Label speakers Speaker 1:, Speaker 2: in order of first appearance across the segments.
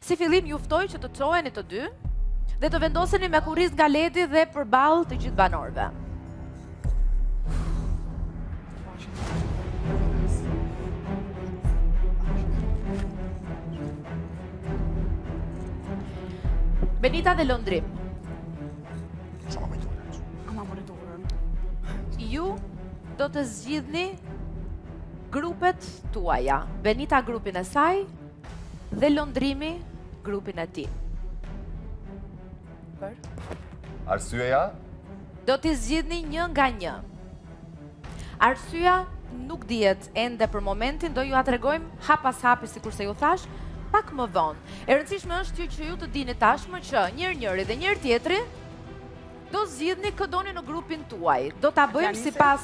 Speaker 1: Si fillim ju ftoj që të çoheni të dy dhe të vendoseni me kurriz nga ledi dhe përballë të gjithë banorëve. Benita dhe Londrim. Ju do të zgjidhni grupet tuaja. Benita grupin e saj dhe Londrimi grupin e tij.
Speaker 2: Arsyeja?
Speaker 1: Do t'i zgjidhni një nga një. Arsyeja nuk dihet ende për momentin, do ju a tregojmë hap pas hapi sikurse ju thash, pak më vonë. E rëndësishme është që ju të dini tashmë që njëri dhe njëri tjetri do zgjidhni kë doni në grupin tuaj. Do ta bëjmë sipas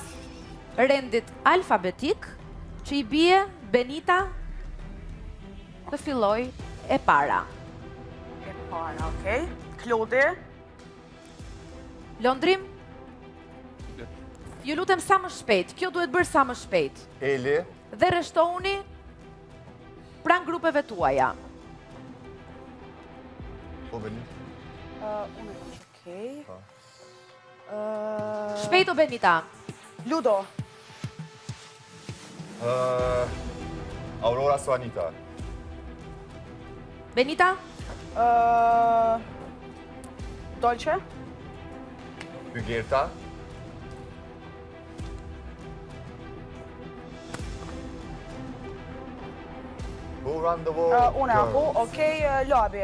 Speaker 1: rendit alfabetik, që i bie Benita të filloj e para.
Speaker 3: E para, okej. Klodi.
Speaker 1: Londrim? Ju lutem sa më shpejt. Kjo duhet bërë sa më shpejt.
Speaker 2: Eli?
Speaker 1: Dhe rreshtohuni pranë grupeve tuaja.
Speaker 2: Po, Benita?
Speaker 3: Unë e është okej.
Speaker 1: Shpejt o Benita.
Speaker 3: Ludo.
Speaker 2: Aurora Suanita.
Speaker 1: Benita?
Speaker 3: Dolce.
Speaker 2: Hygerta. Who run the world?
Speaker 3: Unë e apo, okej, Labi.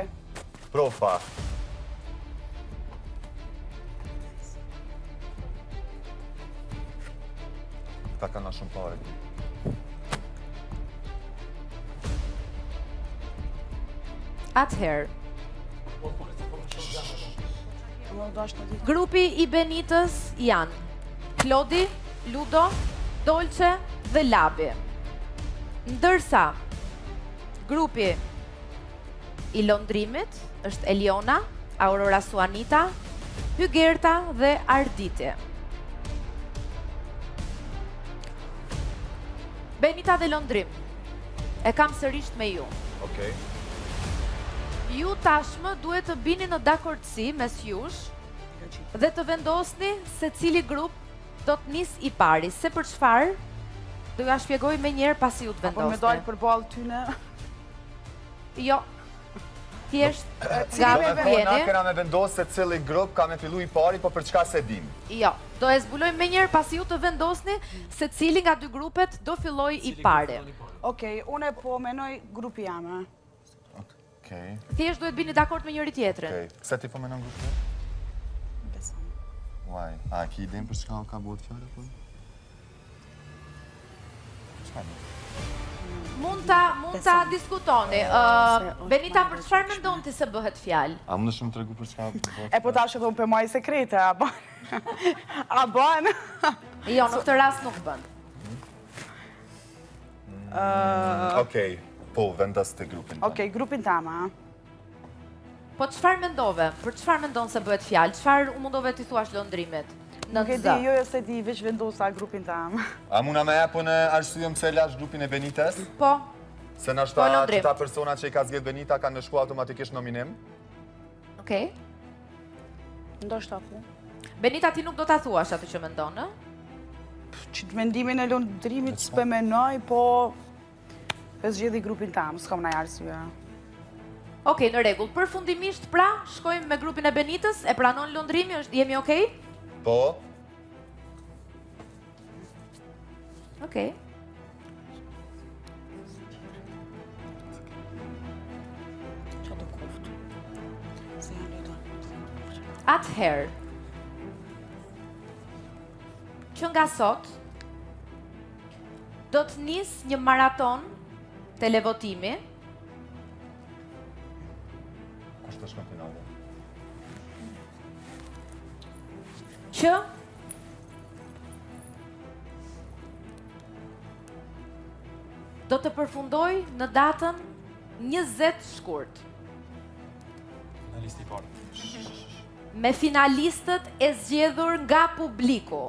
Speaker 2: Profa. Ta kanë shumë pare.
Speaker 1: Atëherë,
Speaker 3: Më do është në ditë.
Speaker 1: grupi i Benitës janë Klodi, Ludo, Dolce dhe Labi. Ndërsa grupi i Londrimit është Eliona, Aurora Suanita, Hygerta dhe Arditi. Benita dhe Londrim, e kam sërisht me ju.
Speaker 2: Okej.
Speaker 1: Ju tashmë duhet të bini në dakordsi mes jush dhe të vendosni se cili grup do të nis i pari. Se për çfarë, do ja shpjegoj me njerë pasi ju të
Speaker 3: Apo me
Speaker 1: vendosni.
Speaker 3: dalë për balë tyne.
Speaker 1: Jo, thjesht
Speaker 3: Cili
Speaker 1: nga
Speaker 3: me
Speaker 2: Na
Speaker 1: vjeni.
Speaker 2: kena me vendosë se cili grup ka me fillu i pari, po për çka se dim.
Speaker 1: Jo, do e zbulojmë me njerë pasi ju të vendosni se cili nga dy grupet do filloj i pari.
Speaker 3: Okej, unë po menoj grupi jame.
Speaker 2: Okej.
Speaker 1: Thjesht duhet bini dakord me njëri tjetrin.
Speaker 2: Okej. Pse ti po menon grupin? Why? A ki idem për çka ka bëhet fjalë po? Çka?
Speaker 1: Mund ta diskutoni. Benita, për çfarë mendon ti se bëhet fjalë?
Speaker 2: A mund të shumë tregu për çka bëhet?
Speaker 3: E po tash e thonë për maj sekrete, a ban? A ban?
Speaker 1: Jo, në këtë rast nuk bën.
Speaker 2: Okej. Po, vendas të grupin.
Speaker 3: Okej, grupin tama.
Speaker 1: Po çfarë mendove? Për çfarë mendon se bëhet fjalë? Çfarë u mundove ti thuash Londrimit?
Speaker 3: Nuk e di, jo se di, veç vendosa grupin tam.
Speaker 2: A muna me e po në arsyem pse lash grupin e Benites?
Speaker 1: Po,
Speaker 2: Se na
Speaker 1: Po,
Speaker 2: shta
Speaker 1: Londrim.
Speaker 2: që ta persona që i ka zgjedh Benita kanë në shku automatikisht nominim?
Speaker 1: okej.
Speaker 3: Ndoshta po.
Speaker 1: Benita, ti nuk do ta thuash atë që mendon, ë?
Speaker 3: Që të mendimin e Londrimit s'pe menoj, po e zgjedhi grupin tam, s'kam naj arsye.
Speaker 1: Okej, në rregull. Përfundimisht pra, shkojmë me grupin e Benitës, e pranon Londrimi, jemi okej?
Speaker 2: Po,
Speaker 1: Okej.
Speaker 3: Qa do koftu? Se janë lejta.
Speaker 1: Atëherë, që nga sot, do të nis një maraton televotimi
Speaker 2: kush të shkon finale?
Speaker 1: që do të përfundoj në datën 20 shkurt.
Speaker 4: Në listi i parë.
Speaker 1: Me finalistët e zgjedhur nga publiku.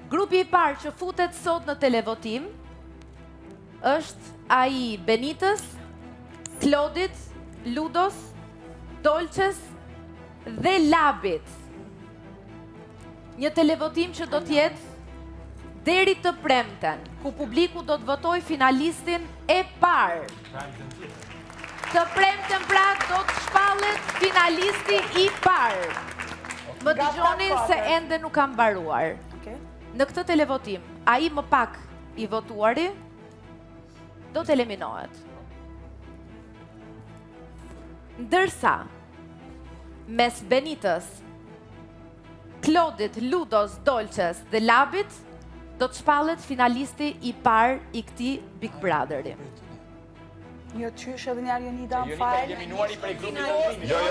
Speaker 1: Grupi i parë që futet sot në televotim është ai Benitës Klodit, Ludos, Dolçes dhe Labit. Një televotim që do t'jetë deri të premten, ku publiku do të votoj finalistin e parë. Të premten pra do të shpallet finalisti i parë. Më dëgjoni se ende nuk kam mbaruar. Në këtë televotim, ai më pak i votuari do të eliminohet. Ndërsa, mes Benitës, Klodit, Ludos, Dolçes dhe Labit, do të shpallet finalisti i parë i këtij Big Brotheri.
Speaker 3: Jo, qysh edhe njerë Jonida më
Speaker 4: Jonida
Speaker 3: falë.
Speaker 4: eliminuari prej grupit.
Speaker 2: Jo.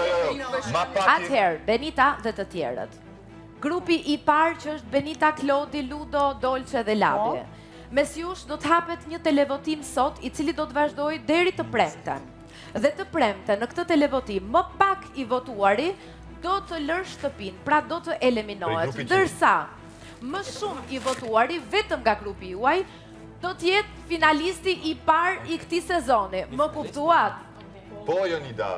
Speaker 2: Ma pak
Speaker 1: Atëherë, Benita dhe të tjerët. Grupi i parë që është Benita, Klodi, Ludo, Dolçe dhe Labi. Mes jush do të hapet një televotim sot i cili do të vazhdoj deri të premten. Dhe të premten në këtë televotim më pak i votuari do të lërë shtëpin, pra do të eliminohet. Ndërsa më shumë i votuari vetëm nga grupi juaj do të jetë finalisti i parë i këtij sezoni. Më kuptuat?
Speaker 2: Po, Jonida.